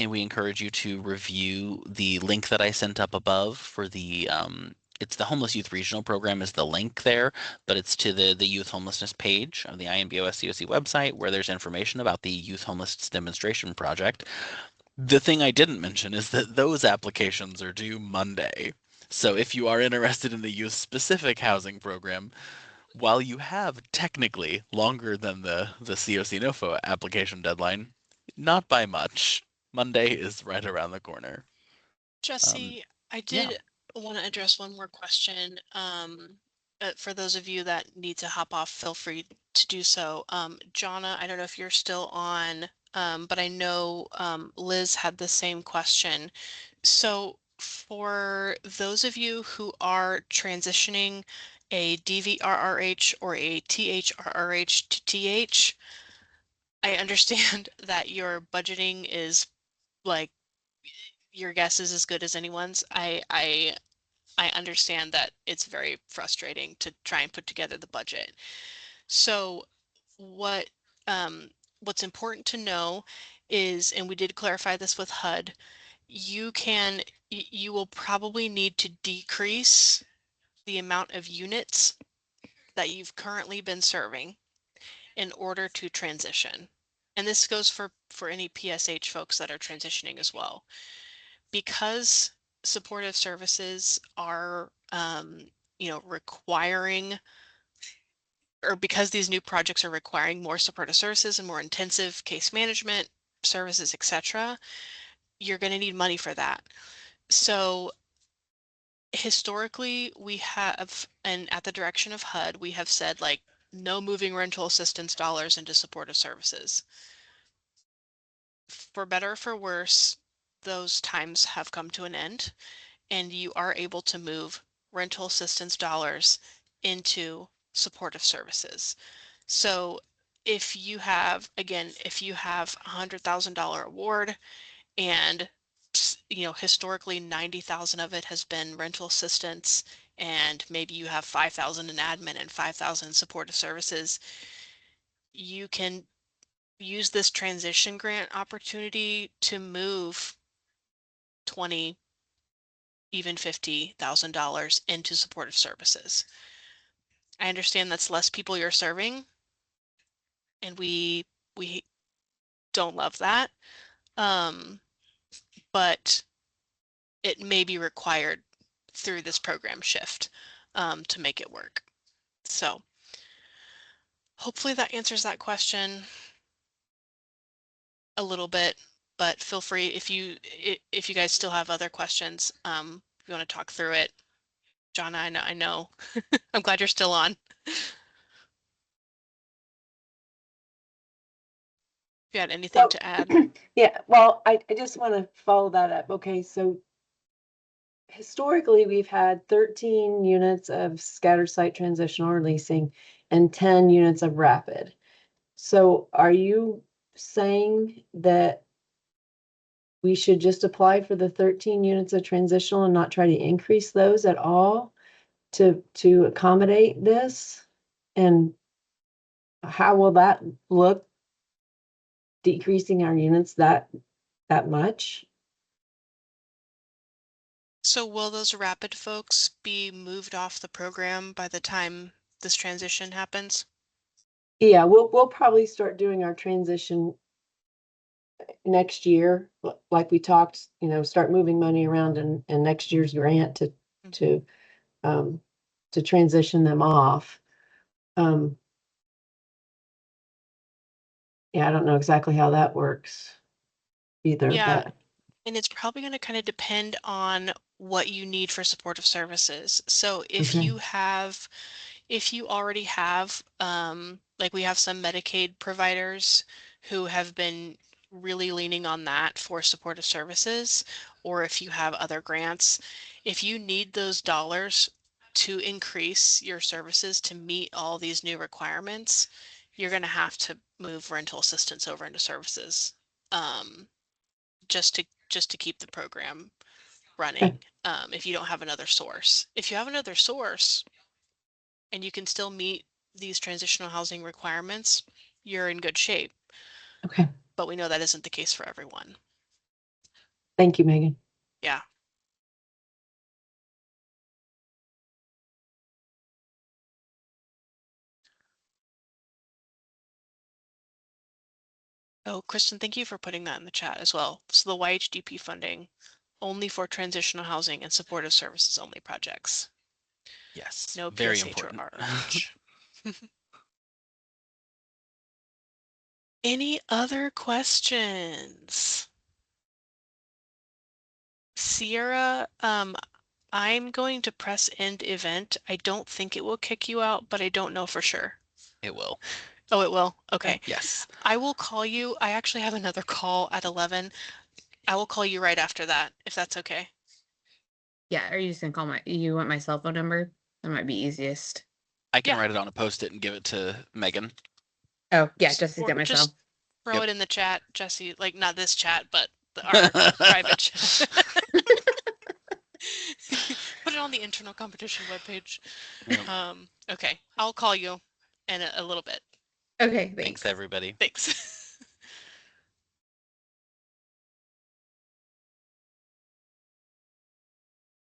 we encourage you to review the link that I sent up above for the it's the Homeless Youth Regional Program is the link there, but it's to the youth homelessness page of the INBOS CoC website where there's information about the Youth Homelessness Demonstration Project. The thing I didn't mention is that those applications are due Monday. So if you are interested in the youth specific housing program, while you have technically longer than the CoC NOFO application deadline, not by much. Monday is right around the corner. Um, Jesse, I yeah. did want to address one more question. For those of you that need to hop off, feel free to do so. Jonna, I don't know if you're still on, but I know Liz had the same question. So for those of you who are transitioning a DVRRH or a THRRH to TH, I understand that your budgeting is like your guess is as good as anyone's. I understand that it's very frustrating to try and put together the budget. So what what's important to know is, and we did clarify this with HUD, you will probably need to decrease the amount of units that you've currently been serving in order to transition. And this goes for any PSH folks that are transitioning as well. Because supportive services are, requiring, or because these new projects are requiring more supportive services and more intensive case management services, etc., you're going to need money for that. So historically, we have, and at the direction of HUD, we have said like no moving rental assistance dollars into supportive services. For better or for worse, those times have come to an end, and you are able to move rental assistance dollars into supportive services. So if you have, again, if you have $100,000 award and historically 90,000 of it has been rental assistance, and maybe you have 5,000 in admin and 5,000 in supportive services, you can use this transition grant opportunity to move 20, even $50,000 into supportive services. I understand that's less people you're serving, and we don't love that. But it may be required through this program shift to make it work. So hopefully that answers that question a little bit, but feel free if you guys still have other questions, if you want to talk through it. Jonna, I know. I'm glad you're still on. If you had anything So, to add. yeah, well, I just want to follow that up. Okay, so historically, we've had 13 units of scattered site transitional or leasing and 10 units of rapid. So are you saying that we should just apply for the 13 units of transitional and not try to increase those at all to accommodate this? And how will that look, decreasing our units that much? So will those rapid folks be moved off the program by the time this transition happens? Yeah, we'll probably start doing our transition next year, like we talked, start moving money around in next year's grant to um to transition them off. Um yeah, I don't know exactly how that works either, Yeah, but and it's probably going to kind of depend on what you need for supportive services. So okay. if you already have, like we have some Medicaid providers who have been really leaning on that for supportive services, or if you have other grants, if you need those dollars to increase your services to meet all these new requirements, you're going to have to move rental assistance over into services. Um, just to keep the program Okay. running, if you don't have another source. If you have another source and you can still meet these transitional housing requirements, you're in good shape. Okay. But we know that isn't the case for everyone. Thank you, Megan. Yeah. Oh, Kristen, thank you for putting that in the chat as well. So the YHDP funding only for transitional housing and supportive services only projects. Yes, No very PSH or important. RRH. Any other questions? Sierra, I'm going to press end event. I don't think it will kick you out, but I don't know for sure. It will. Oh, it will? Okay. Yes. I will call you. I actually have another call at 11. I will call you right after that, if that's okay. Yeah, are you just gonna call you want my cell phone number? That might be easiest. I can Yeah. write it on a post-it and give it to Megan. Oh, yeah, Just- Jesse's or got my just cell. throw Yep. it in the chat, Jesse. Like, not this chat, but our private chat. Put it on the internal competition webpage. Yep. Okay, I'll call you in a little bit. Okay, Thanks, thanks. everybody. Thanks.